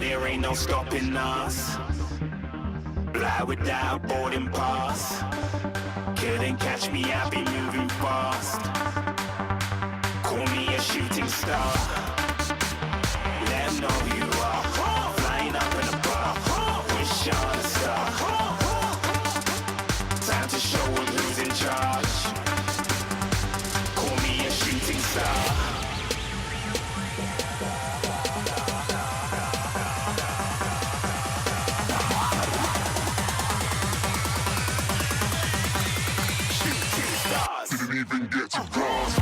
there ain't no stopping us. Fly without boarding pass. Couldn't catch me, I'll be moving fast. Call me a shooting star. Let 'em know who you are. Flying up in a bar. Wish on a star. Time to show 'em who's in charge. Call me a shooting star. Didn't even get to cross.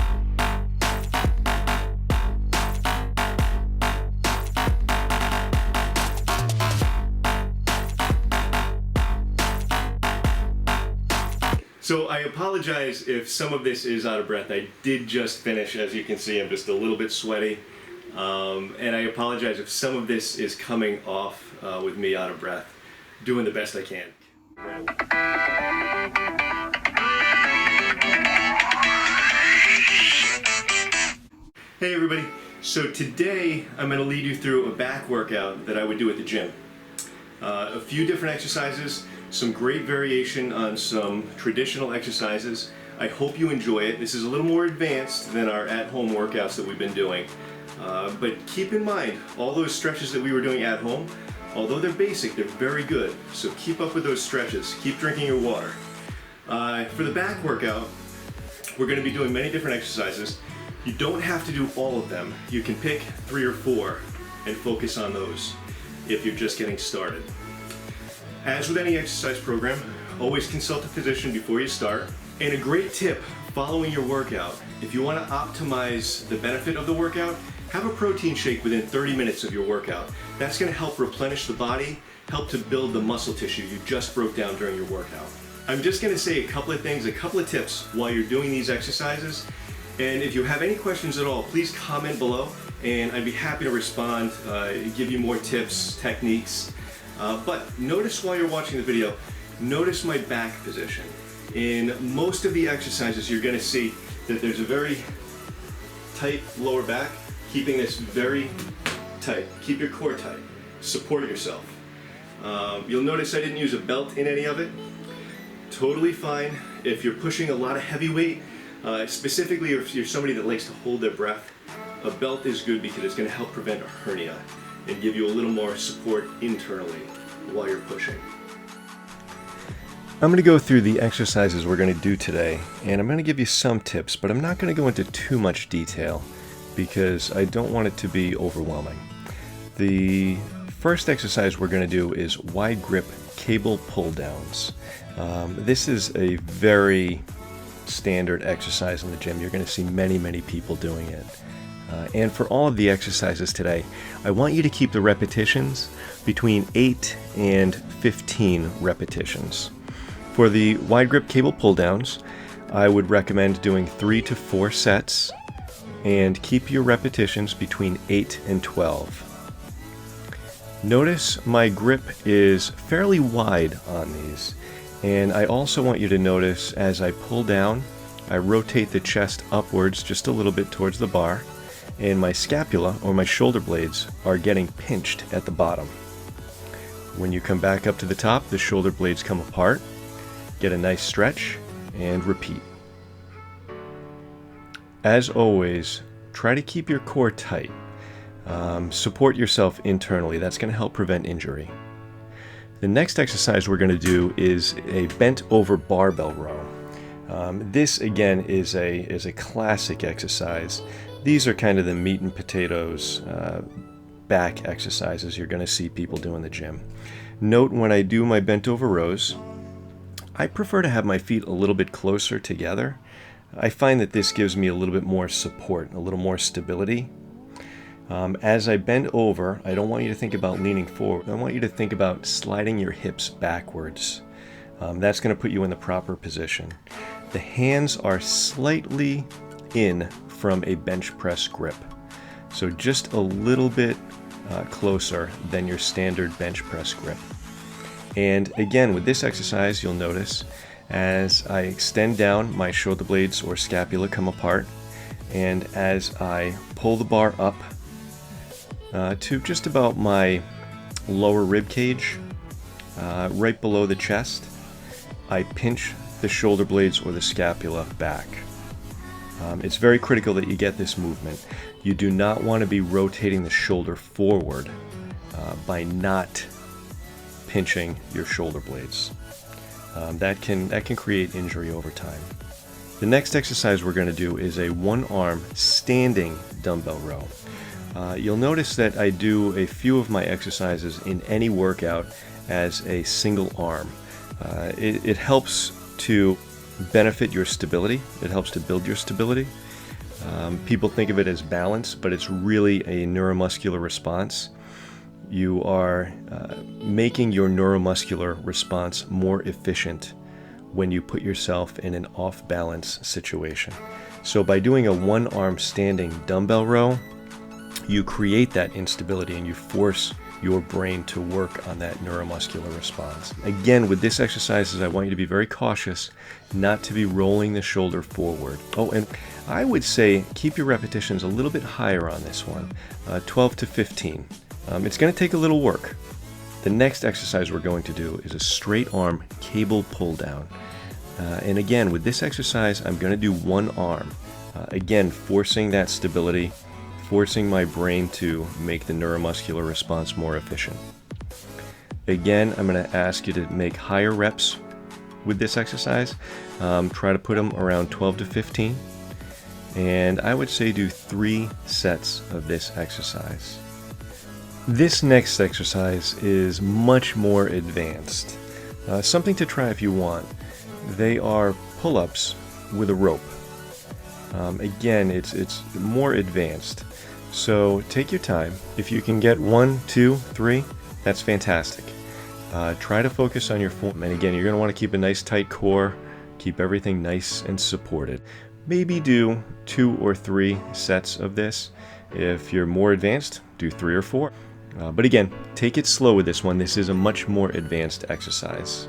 So I apologize if some of this is out of breath. I did just finish. As you can see, I'm just a little bit sweaty. And I apologize if some of this is coming off with me out of breath. Doing the best I can. Hey everybody, so today I'm going to lead you through a back workout that I would do at the gym. A few different exercises, some great variation on some traditional exercises. I hope you enjoy it. This is a little more advanced than our at-home workouts that we've been doing. But keep in mind, all those stretches that we were doing at home, although they're basic, they're very good. So keep up with those stretches. Keep drinking your water. For the back workout, we're going to be doing many different exercises. You don't have to do all of them. You can pick 3 or 4 and focus on those if you're just getting started. As with any exercise program, always consult a physician before you start. And a great tip following your workout, if you want to optimize the benefit of the workout, have a protein shake within 30 minutes of your workout. That's going to help replenish the body, help to build the muscle tissue you just broke down during your workout. I'm just going to say a couple of things, a couple of tips while you're doing these exercises. And if you have any questions at all, please comment below and I'd be happy to respond, give you more tips, techniques. But notice while you're watching the video, notice my back position. In most of the exercises, you're going to see that there's a very tight lower back, keeping this very tight. Keep your core tight. Support yourself. You'll notice I didn't use a belt in any of it. Totally fine. If you're pushing a lot of heavy weight, specifically if you're somebody that likes to hold their breath, a belt is good because it's going to help prevent a hernia and give you a little more support internally while you're pushing. I'm going to go through the exercises we're going to do today, and I'm going to give you some tips, but I'm not going to go into too much detail because I don't want it to be overwhelming. The first exercise we're going to do is wide grip cable pull downs. This is a very standard exercise in the gym. You're going to see many people doing it. And for all of the exercises today, I want you to keep the repetitions between 8 and 15 repetitions. For the wide grip cable pull downs, I would recommend doing 3 to 4 sets and keep your repetitions between 8 and 12. Notice my grip is fairly wide on these. And I also want you to notice as I pull down, I rotate the chest upwards just a little bit towards the bar, and my scapula or my shoulder blades are getting pinched at the bottom. When you come back up to the top, the shoulder blades come apart, get a nice stretch, and repeat. As always, try to keep your core tight. Support yourself internally. That's going to help prevent injury. The next exercise we're going to do is a bent over barbell row. This again is a classic exercise. These are kind of the meat and potatoes back exercises you're going to see people do in the gym. Note when I do my bent over rows, I prefer to have my feet a little bit closer together. I find that this gives me a little bit more support, a little more stability. As I bend over, I don't want you to think about leaning forward. I want you to think about sliding your hips backwards. That's going to put you in the proper position. The hands are slightly in from a bench press grip. So just a little bit closer than your standard bench press grip. And again, with this exercise, you'll notice as I extend down, my shoulder blades or scapula come apart. And as I pull the bar up to just about my lower rib cage, right below the chest. I pinch the shoulder blades or the scapula back. It's very critical that you get this movement. You do not want to be rotating the shoulder forward by not pinching your shoulder blades. That can create injury over time. The next exercise we're going to do is a one-arm standing dumbbell row. You'll notice that I do a few of my exercises in any workout as a single arm. It helps to benefit your stability. It helps to build your stability. People think of it as balance, but it's really a neuromuscular response. You are making your neuromuscular response more efficient when you put yourself in an off-balance situation. So by doing a one-arm standing dumbbell row, you create that instability and you force your brain to work on that neuromuscular response. Again, with this exercise, I want you to be very cautious not to be rolling the shoulder forward. Oh, and I would say keep your repetitions a little bit higher on this one, 12 to 15. It's going to take a little work. The next exercise we're going to do is a straight arm cable pull down. And again, with this exercise, I'm going to do one arm. Again, forcing that stability, forcing my brain to make the neuromuscular response more efficient. Again, I'm going to ask you to make higher reps with this exercise. Try to put them around 12 to 15. And I would say do 3 sets of this exercise. This next exercise is much more advanced. Something to try if you want. They are pull-ups with a rope. Again, it's more advanced. So take your time. If you can get 1, 2, 3, that's fantastic. Try to focus on your form. And again, you're going to want to keep a nice tight core, keep everything nice and supported. Maybe do 2 or 3 sets of this. If you're more advanced, do 3 or 4. But again, take it slow with this one. This is a much more advanced exercise.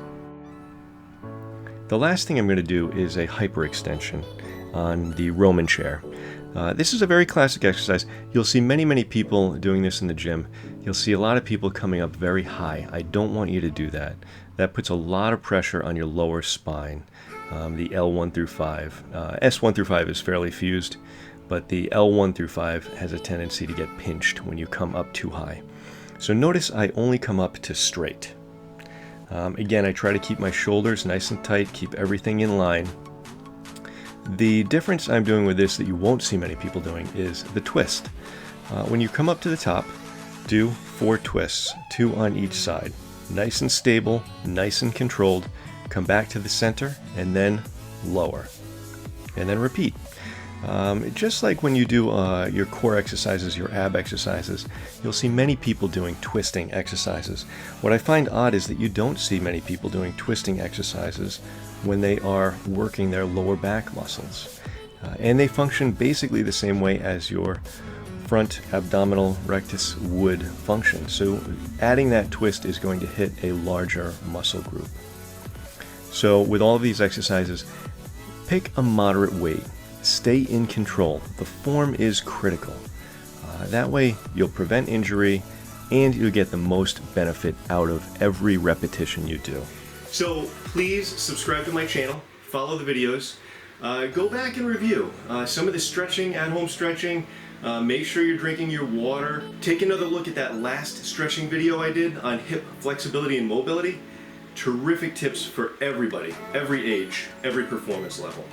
The last thing I'm going to do is a hyperextension on the Roman chair. This is a very classic exercise. You'll see many people doing this in the gym. You'll see a lot of people coming up very high. I don't want you to do that. That puts a lot of pressure on your lower spine. The L1 through 5. S1 through 5 is fairly fused, but the L1 through 5 has a tendency to get pinched when you come up too high. So notice I only come up to straight. Again, I try to keep my shoulders nice and tight, keep everything in line. The difference I'm doing with this that you won't see many people doing is the twist. When you come up to the top, do 4 twists, 2 on each side. Nice and stable, nice and controlled. Come back to the center and then lower. And then repeat. Just like when you do your core exercises, your ab exercises, you'll see many people doing twisting exercises. What I find odd is that you don't see many people doing twisting exercises when they are working their lower back muscles. And they function basically the same way as your front abdominal rectus would function. So adding that twist is going to hit a larger muscle group. So with all of these exercises, pick a moderate weight. Stay in control. The form is critical. That way you'll prevent injury and you'll get the most benefit out of every repetition you do. So please subscribe to my channel, follow the videos, go back and review some of the stretching, at-home stretching. Make sure you're drinking your water. Take another look at that last stretching video I did on hip flexibility and mobility. Terrific tips for everybody, every age, every performance level.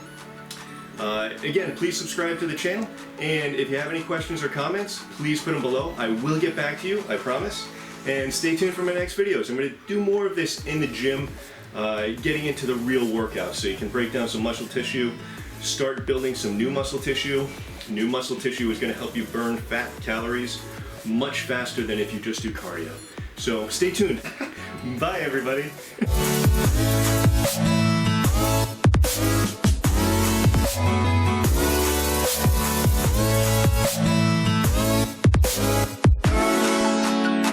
Again, please subscribe to the channel, and if you have any questions or comments, please put them below. I will get back to you, I promise. And stay tuned for my next videos. I'm going to do more of this in the gym, getting into the real workout, so you can break down some muscle tissue, start building some new muscle tissue. New muscle tissue is going to help you burn fat calories much faster than if you just do cardio. So stay tuned. Bye, everybody.